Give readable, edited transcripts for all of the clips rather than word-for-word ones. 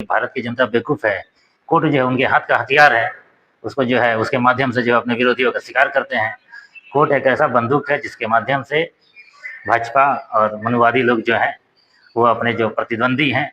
भारत की जनता बेवकूफ़ है। कोर्ट जो है उनके हाथ का हथियार है, उसको जो है उसके माध्यम से जो अपने विरोधियों का शिकार करते हैं। कोर्ट एक ऐसा बंदूक है जिसके माध्यम से भाजपा और मनुवादी लोग जो हैं वो अपने जो प्रतिद्वंदी हैं,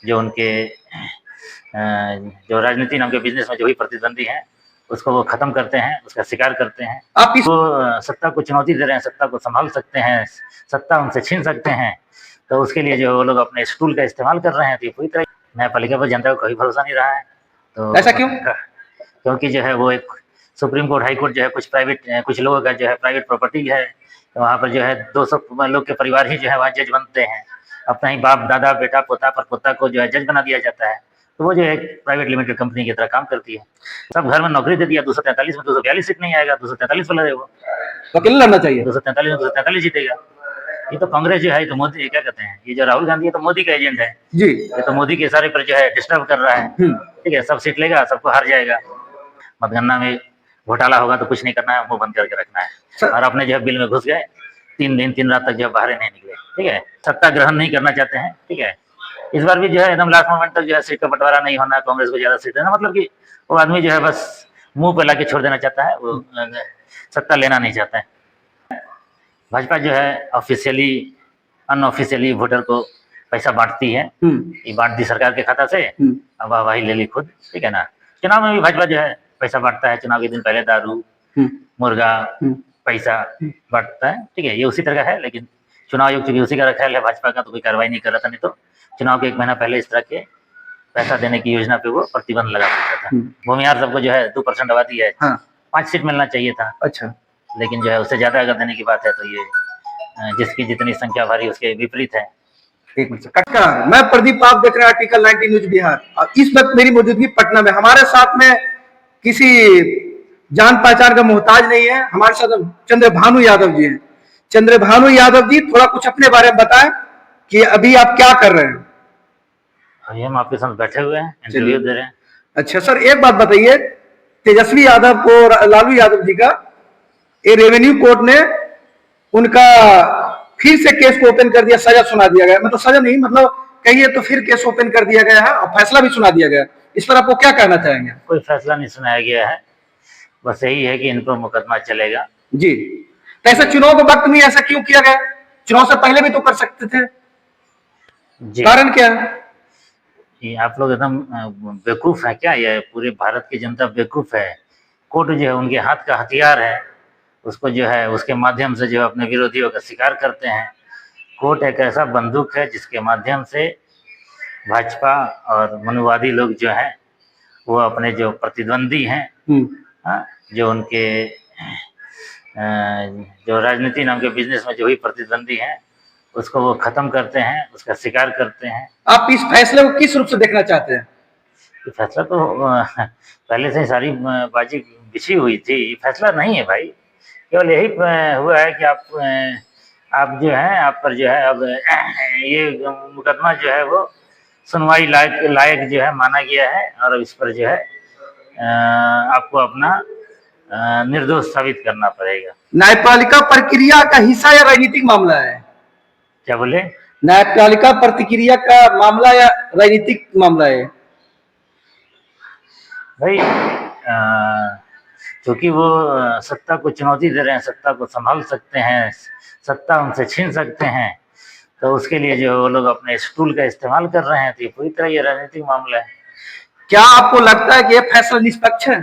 जो उनके जो राजनीति नाम के बिजनेस में जो भी प्रतिद्वंदी हैं उसको वो खत्म करते हैं, उसका शिकार करते हैं। आप इस सत्ता को चुनौती दे रहे हैं, सत्ता को संभाल सकते हैं, सत्ता उनसे छीन सकते हैं, तो उसके लिए जो वो लोग अपने स्टूल का इस्तेमाल कर रहे हैं। तो ये पूरी तरह न्यायपालिका पर जनता को कोई भरोसा नहीं रहा है। तो ऐसा क्यों? क्योंकि जो है वो एक सुप्रीम कोर्ट, हाई कोर्ट जो है कुछ लोगों का जो है प्राइवेट प्रॉपर्टी है। तो वहाँ पर जो है 200 लोग के परिवार ही जो है वहाँ जज बनते हैं। अपना ही बाप, दादा, बेटा, पोता, परपोता को जो है जज बना दिया जाता है। तो वो जो है एक प्राइवेट लिमिटेड कंपनी की तरह काम करती है। सब घर में नौकरी दे दिया, 243 में 242 सीट नहीं आएगा, 243 पर लड़े वो। तो अकेले लड़ना चाहिए। 243 में 243 जीतेगा। ये तो कांग्रेस जो है, तो मोदी क्या कहते हैं, ये जो राहुल गांधी है तो मोदी का एजेंट है जी। ये तो मोदी के इशारे पर जो है डिस्टर्ब कर रहा है। ठीक है, सब सीट लेगा, सबको हार जाएगा। मतगणना में घोटाला होगा तो कुछ नहीं करना है, मुंह बंद करके रखना है। और अपने जो है बिल में घुस गए, 3 दिन 3 रात तक जो है बाहर नहीं निकले। ठीक है, सत्ता ग्रहण नहीं करना चाहते हैं। ठीक है, इस बार भी जो है एकदम लास्ट मोमेंट तक जो है सीट का बंटवारा नहीं होना, कांग्रेस को ज्यादा सीट देना, मतलब कि वो आदमी जो है बस मुंह पे लाके छोड़ देना चाहता है, वो सत्ता लेना नहीं चाहता है। भाजपा जो है ऑफिशियली अनऑफिशियली वोटर को पैसा बांटती है। ये बांट दी सरकार के खाता से, अब वाही ले ली खुद। ठीक है ना, चुनाव में भी भाजपा जो है पैसा बांटता है। चुनाव के दिन पहले दारू, मुर्गा, पैसा बांटता है। ठीक है, ये उसी तरह का है, लेकिन चुनाव आयोग चूंकि उसी का ख्याल है भाजपा का, तो कोई कार्रवाई नहीं कर रहा था। नहीं तो चुनाव के 1 महीना पहले इस तरह के पैसा देने की योजना पे वो प्रतिबंध लगा सकता था। भूमिहार सबको जो है 2% आबादी है, 5 सीट मिलना चाहिए था। अच्छा, लेकिन जो है उससे ज्यादा अगर देने की बात है तो ये जिसकी जितनी संख्या भारी उसके विपरीत है। एक मिनट कटकार। मैं प्रदीप, आप देख रहे हैं आर्टिकल 90 न्यूज बिहार, और इस वक्त मेरी मौजूदगी पटना में। हमारे साथ में किसी जान पहचान का मोहताज नहीं है, हमारे साथ चंद्रभानु यादव जी हैं। चंद्रभानु यादव जी, थोड़ा कुछ अपने बारे में बताएं कि अभी आप क्या कर रहे हैं। अभी हम आपके साथ बैठे हुए हैं, इंटरव्यू दे रहे हैं। अच्छा सर, एक बात बताइए, तेजस्वी यादव को, लालू यादव जी का ये रेवेन्यू कोर्ट ने उनका फिर से केस को ओपन कर दिया, सजा सुना दिया गया। मतलब सजा नहीं, मतलब कहिए तो फिर केस ओपन कर दिया गया है और फैसला भी सुना दिया गया। इस पर आपको क्या कहना चाहेंगे? कोई फैसला नहीं सुनाया गया है, बस यही है कि इन पर मुकदमा चलेगा। जी, तो ऐसा चुनाव के वक्त में ऐसा क्यों किया गया? चुनाव से पहले भी तो कर सकते थे, कारण क्या है? ये आप लोग एकदम बेवकूफ है क्या? ये पूरे भारत की जनता बेवकूफ है। कोर्ट जो है उनके हाथ का हथियार है, उसको जो है उसके माध्यम से जो अपने विरोधियों का शिकार करते हैं। कोर्ट एक ऐसा बंदूक है जिसके माध्यम से भाजपा और मनुवादी लोग जो हैं वो अपने जो प्रतिद्वंदी हैं, जो उनके जो राजनीति नाम के बिजनेस में जो भी प्रतिद्वंदी हैं उसको वो खत्म करते हैं, उसका शिकार करते हैं। आप इस फैसले को किस रूप से देखना चाहते हैं? ये फैसला तो पहले से ही सारी बाजी बिछी हुई थी। ये फैसला नहीं है भाई, केवल यही हुआ है कि आप जो है, आप पर जो है अब ये मुकदमा जो है वो सुनवाई लायक जो है माना गया है, और इस पर जो है आपको अपना निर्दोष साबित करना पड़ेगा। न्यायपालिका प्रक्रिया का हिस्सा या राजनीतिक मामला है? क्या बोले? न्यायपालिका प्रक्रिया का मामला या राजनीतिक मामला है? भाई क्योंकि वो सत्ता को चुनौती दे रहे हैं, सत्ता को संभाल सकते हैं, सत्ता उनसे छीन सकते हैं, तो उसके लिए जो वो लोग अपने स्टूल का इस्तेमाल कर रहे हैं। तो ये पूरी तरह ये राजनीतिक मामला है। क्या आपको लगता है कि यह फैसला निष्पक्ष है?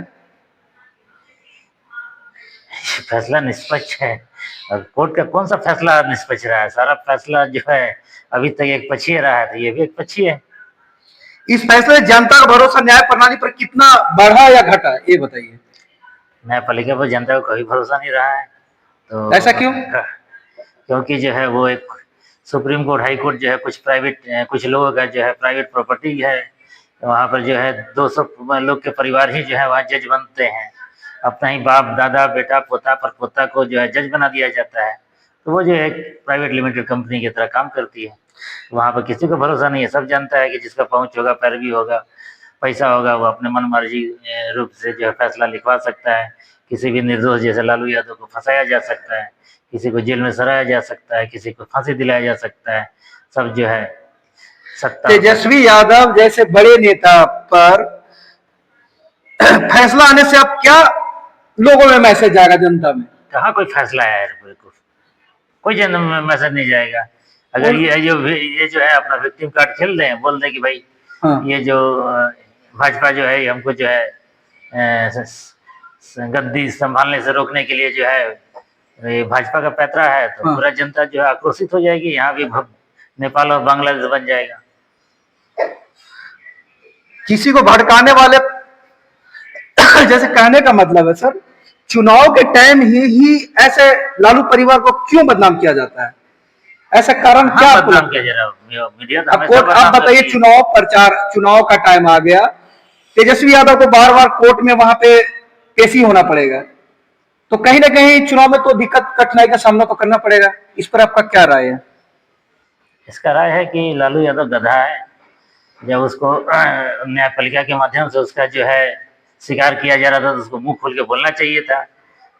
फैसला निष्पक्ष है, और कोर्ट का कौन सा फैसला निष्पक्ष रहा है? सारा फैसला जो है अभी तक एक पक्षीय रहा है, तो ये भी एक पक्षीय है। इस फैसले से जनता का भरोसा न्याय प्रणाली पर कितना बढ़ा या घटा, ये बताइए। न्यायपालिका पर जनता को कभी भरोसा नहीं रहा है। तो ऐसा क्यों? क्योंकि जो है वो एक सुप्रीम कोर्ट, हाई कोर्ट जो है कुछ लोगों का जो है प्राइवेट प्रॉपर्टी है। तो वहाँ पर जो है 200 लोग के परिवार ही जो है वहाँ जज बनते हैं। अपना ही बाप, दादा, बेटा, पोता, परपोता को जो है जज बना दिया जाता है। तो वो जो है एक प्राइवेट लिमिटेड कंपनी की तरह काम करती है। वहाँ पर किसी को भरोसा नहीं है। सब जानता है कि जिसका पहुँच होगा, पैरवी होगा, पैसा होगा, वो अपने मन मर्जी रूप से जो है फैसला लिखवा सकता है। किसी भी निर्दोष जैसे लालू यादव को फंसाया जा सकता है, किसी को जेल में सराया जा सकता है, किसी को फांसी दिलाया जा सकता है। सब जो है सत्ता तेजस्वी यादव जैसे बड़े नेता पर फैसला आने से अब क्या लोगों में मैसेज जाएगा, जनता में? कहाँ कोई फैसला आया है, कोई जन मैसेज नहीं जाएगा। अगर ये जो है अपना विक्टिम कार्ड खेल रहे हैं, बोल दें कि भाई हाँ। ये जो भाजपा जो है हमको जो है गद्दी संभालने से रोकने के लिए जो है ये भाजपा का पैतरा है, तो हाँ। पूरा जनता जो है आक्रोशित हो जाएगी। यहाँ भी नेपाल और बांग्लादेश बन जाएगा। किसी को भड़काने वाले जैसे कहने का मतलब है सर, चुनाव के टाइम ही ऐसे लालू परिवार को क्यों बदनाम किया जाता है? ऐसा कारण क्या आपको बदनाम लगता किया है? जा रहा है? मीडिया तो अब हमेशा आप बदनाम बताइए, करती है। चुनाव प्रचार, चुनाव का टाइम आ गया, तेजस्वी यादव को बार बार कोर्ट में वहां पे पेशी होना पड़ेगा, तो कहीं ना कहीं चुनाव में तो दिक्कत कठिनाई का सामना तो करना पड़ेगा। इस पर आपका क्या राय है? इसका राय है कि लालू यादव गधा है। जब उसको न्यायपालिका के माध्यम से उसका जो है शिकार किया जा रहा था, तो उसको मुंह खोल के बोलना चाहिए था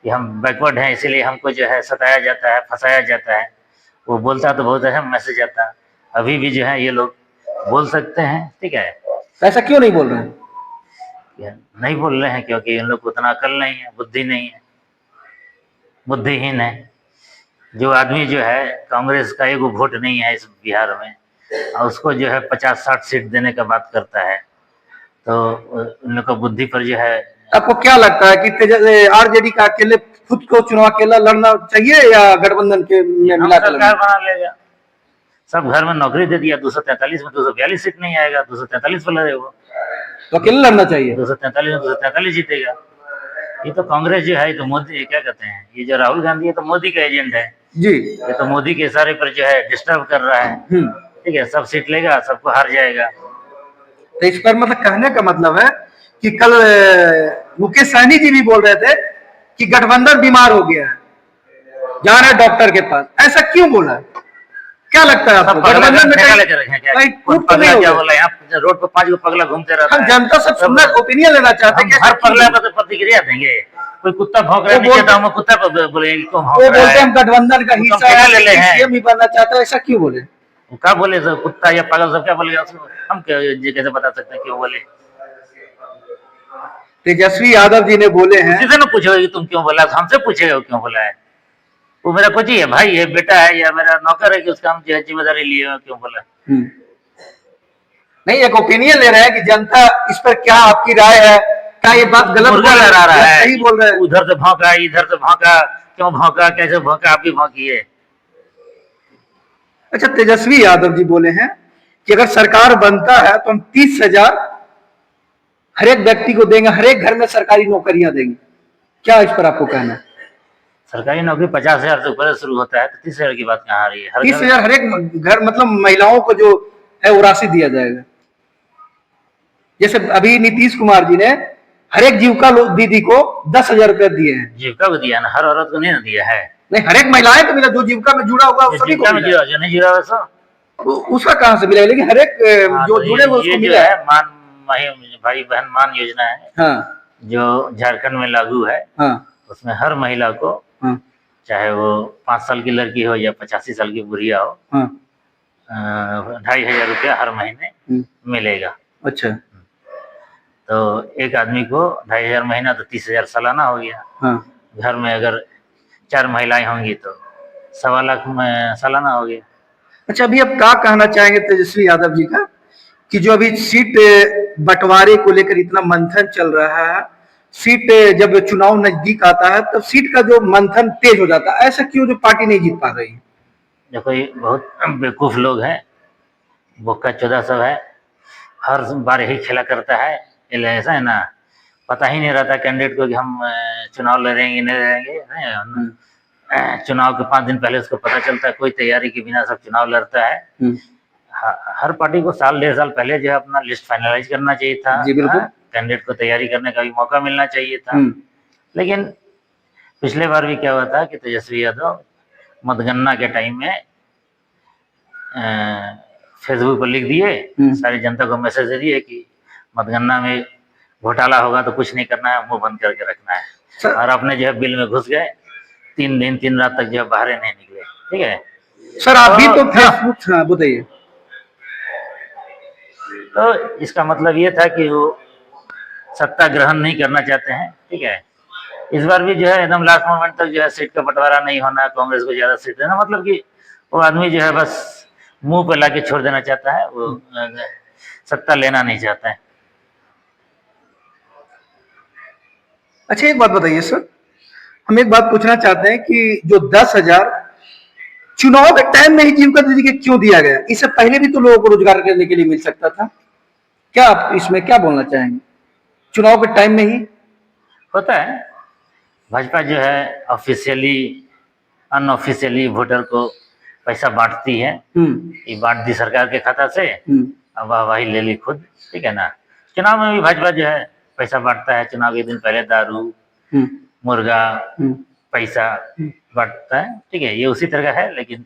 कि हम बैकवर्ड हैं, इसीलिए हमको जो है सताया जाता है, फंसाया जाता है। वो बोलता तो बहुत अहम मैसेज आता। अभी भी जो है ये लोग बोल सकते हैं, ठीक है। ऐसा क्यों नहीं बोल रहे हैं? नहीं बोल रहे हैं क्योंकि इन लोग को उतना अकल नहीं है, बुद्धि नहीं है, बुद्धिहीन है। जो आदमी जो है कांग्रेस का एक वोट नहीं है इस बिहार में, और उसको जो है 50-60 सीट देने का बात करता है, तो उन लोग का बुद्धि पर जो है। आपको क्या लगता है कि आरजेडी का अकेले खुद को चुनाव अकेला लड़ना चाहिए या गठबंधन के में मिला कर सरकार बना लेगा? सब घर में नौकरी दे दिया, 243 में 242 सीट नहीं आएगा, 243 पर लड़े वो, तो अकेले लड़ना चाहिए? 243 में 243 जीतेगा। ये तो कांग्रेस जो है, तो मोदी क्या कहते हैं, ये जो राहुल गांधी है तो मोदी का एजेंट है जी। ये तो मोदी के इशारे पर जो है डिस्टर्ब कर रहा है, ठीक है। सब सीट लेगा, सबको हार जाएगा। तो इस पर मतलब कहने का मतलब है कि कल मुकेश सहनी जी भी बोल रहे थे कि गठबंधन बीमार हो गया है, जा रहे डॉक्टर के पास। ऐसा क्यों बोला? क्या लगता है आपको? गठबंधन में क्या बोला? यहाँ रोड पर 5 पगला घूमते रहता है। हम जनता से सुनना, ओपिनियन लेना चाहते हैं। हर पगला को तो प्रतिक्रिया देंगे। कोई कुत्ता भौंक रहा है नीचे, तो हम कुत्ता पर बोलेंगे क्यों भौंक रहा है? वो बोलते हैं हम गठबंधन का हिस्सा हैं, सीएम ही बनना चाहता है। ऐसा क्यों बोले? क्या बोले? सब कुत्ता या पागल सब क्या बोलेगा उसको? हम कैसे बता सकते हैं क्यों बोले? तेजस्वी यादव जी ने बोले हैं। किसी से न पूछोगे तुम क्यों बोला, हमसे पूछेगा क्यों बोला है? वो मेरा कुछ ही है भाई, ये बेटा है या मेरा नौकर है कि उसका हम जिम्मेदारी लिए क्यों बोला? नहीं, एक ओपिनियन ले रहे हैं कि जनता इस पर क्या आपकी राय है? क्या ये बात गलत मुर्गा लहरा रहा है, सही बोल रहे हैं? उधर से भौंका, इधर से भौंका, क्यों भौंका, कैसे भौंका, आप भी भौंकिए। अच्छा, तेजस्वी यादव जी बोले हैं कि अगर सरकार बनता है तो हम 30,000 हर एक व्यक्ति को देंगे, हर एक घर में सरकारी नौकरियां देंगे। क्या इस पर आपको कहना है? सरकारी नौकरी 50,000 से ऊपर शुरू होता है, तो 30,000 की बात कहाँ आ रही है? 30,000 हर एक घर, मतलब महिलाओं को जो है वो राशि दिया जाएगा। जैसे अभी नीतीश कुमार जी ने हर एक जीविका दीदी को 10,000 रुपए दिए हैं। जीविका को दिया ना, हर औरत को नहीं ना दिया है। नहीं, हर एक महिलाएं को मिला, जो जीविका में जुड़ा हुआ सभी को मिला। जो नहीं जुड़ा वैसा उसका कहाँ से मिला? लेकिन हर एक जो जुड़े हुए उसको मिला है। भाई बहन मान योजना है, हाँ, जो झारखंड में लागू है। हाँ, उसमें हर महिला को, हाँ, चाहे वो 5 साल की लड़की हो या 85 साल की बुढ़िया हो, हाँ, 2,500 रुपया हर महीने मिलेगा। अच्छा, तो एक आदमी को 2,500 महीना, तो 30,000 सालाना हो गया। हाँ। घर में अगर 4 महिलाएं होंगी तो 1.25 लाख में सालाना हो गया। अच्छा, अभी आप क्या कहना चाहेंगे तेजस्वी यादव जी का कि जो अभी सीट बंटवारे को लेकर इतना मंथन चल रहा है, सीट जब चुनाव नजदीक आता है तब सीट का जो मंथन तेज हो जाता है, ऐसा क्यों जो पार्टी नहीं जीत पा रही है? देखो, ये बहुत बेवकूफ लोग हैं, बोका चौदह सब है, हर बार यही खेला करता है। ऐसा है ना, पता ही नहीं रहता कैंडिडेट को कि हम चुनाव लड़ेंगे नहीं लड़ेंगे। चुनाव के 5 दिन पहले उसको पता चलता है, कोई तैयारी के बिना सब चुनाव लड़ता है। हर पार्टी को 1.5 साल पहले जो है अपना लिस्ट फाइनलाइज करना चाहिए था। जी बिल्कुल। कैंडिडेट को तैयारी करने का भी मौका मिलना चाहिए था। लेकिन पिछले बार भी क्या हुआ था कि तेजस्वी यादव मतगणना के टाइम में फेसबुक पर लिख दिए, सारी जनता को मैसेज दे दिए कि मतगणना में घोटाला होगा तो कुछ नहीं करना है, मुंह बंद करके रखना है। और अपने जो है बिल में घुस गए, 3 दिन 3 रात तक जो है बाहर नहीं निकले। ठीक है सर, आप भी तो फेसबुक, हाँ बताइए। तो इसका मतलब ये था कि वो सत्ता ग्रहण नहीं करना चाहते हैं, ठीक है। इस बार भी जो है एकदम लास्ट मोमेंट तक जो है सीट का बंटवारा नहीं होना, कांग्रेस को ज्यादा सीट देना, मतलब कि वो आदमी जो है बस मुंह पे लाके छोड़ देना चाहता है, वो सत्ता लेना नहीं चाहता है। अच्छा एक बात बताइए सर, हम एक बात पूछना चाहते हैं कि जो 10,000 चुनाव के टाइम में ही जीविका दीदी के क्यों दिया गया? इससे पहले भी तो लोगों को रोजगार करने के लिए मिल सकता था। क्या आप इसमें क्या बोलना चाहेंगे? चुनाव के टाइम में ही होता है, भाजपा जो है ऑफिशियली अनऑफिशियली वोटर को पैसा बांटती है। ये बांट दी सरकार के खाता से, अब वाहवाही ले ली खुद, ठीक है ना। चुनाव में भी भाजपा जो है पैसा बांटता है, चुनाव के दिन पहले दारू, मुर्गा, पैसा बांटता है, ठीक है। ये उसी तरह का है, लेकिन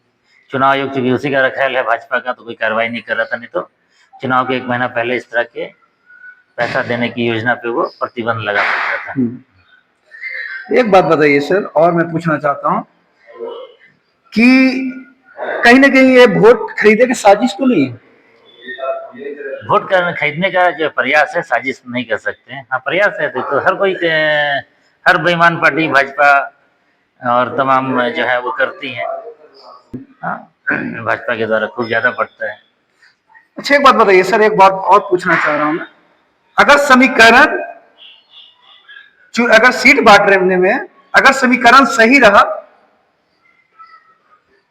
चुनाव आयोग चूंकि उसी का ख्याल है भाजपा का, तो कोई कार्रवाई नहीं कर रहा था। नहीं तो चुनाव के 1 महीना पहले इस तरह के पैसा देने की योजना पे वो प्रतिबंध लगा सकता था। एक बात बताइए सर, और मैं पूछना चाहता हूं कि कहीं ना कहीं ये वोट खरीदने की साजिश तो नहीं है? वोट खरीदने का जो प्रयास है, साजिश नहीं कर सकते हैं। हाँ, प्रयास है तो हर कोई हर बेईमान पार्टी भाजपा और तमाम जो है वो करती है। हाँ, भाजपा के द्वारा खूब ज्यादा बढ़ता है। अच्छा एक बात बताइए सर, एक बात और पूछना चाह रहा हूं मैं, अगर समीकरण अगर सीट बांटने में अगर समीकरण सही रहा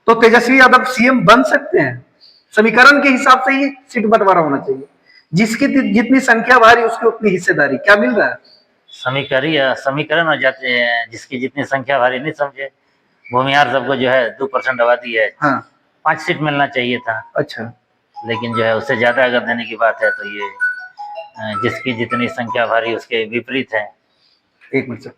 तो तेजस्वी यादव सीएम बन सकते हैं। समीकरण के हिसाब से ही सीट बंटवारा होना चाहिए, जिसकी जितनी संख्या भारी उसकी उतनी हिस्सेदारी। क्या मिल रहा है? समीकरण हो जाते हैं, जिसकी जितनी संख्या भारी नहीं समझे। भूमिहार सबको जो है 2% आबादी है, हाँ 5 सीट मिलना चाहिए था। अच्छा, लेकिन जो है उससे ज्यादा अगर देने की बात है तो ये जिसकी जितनी संख्या भारी उसके विपरीत है। एक मिनट सर।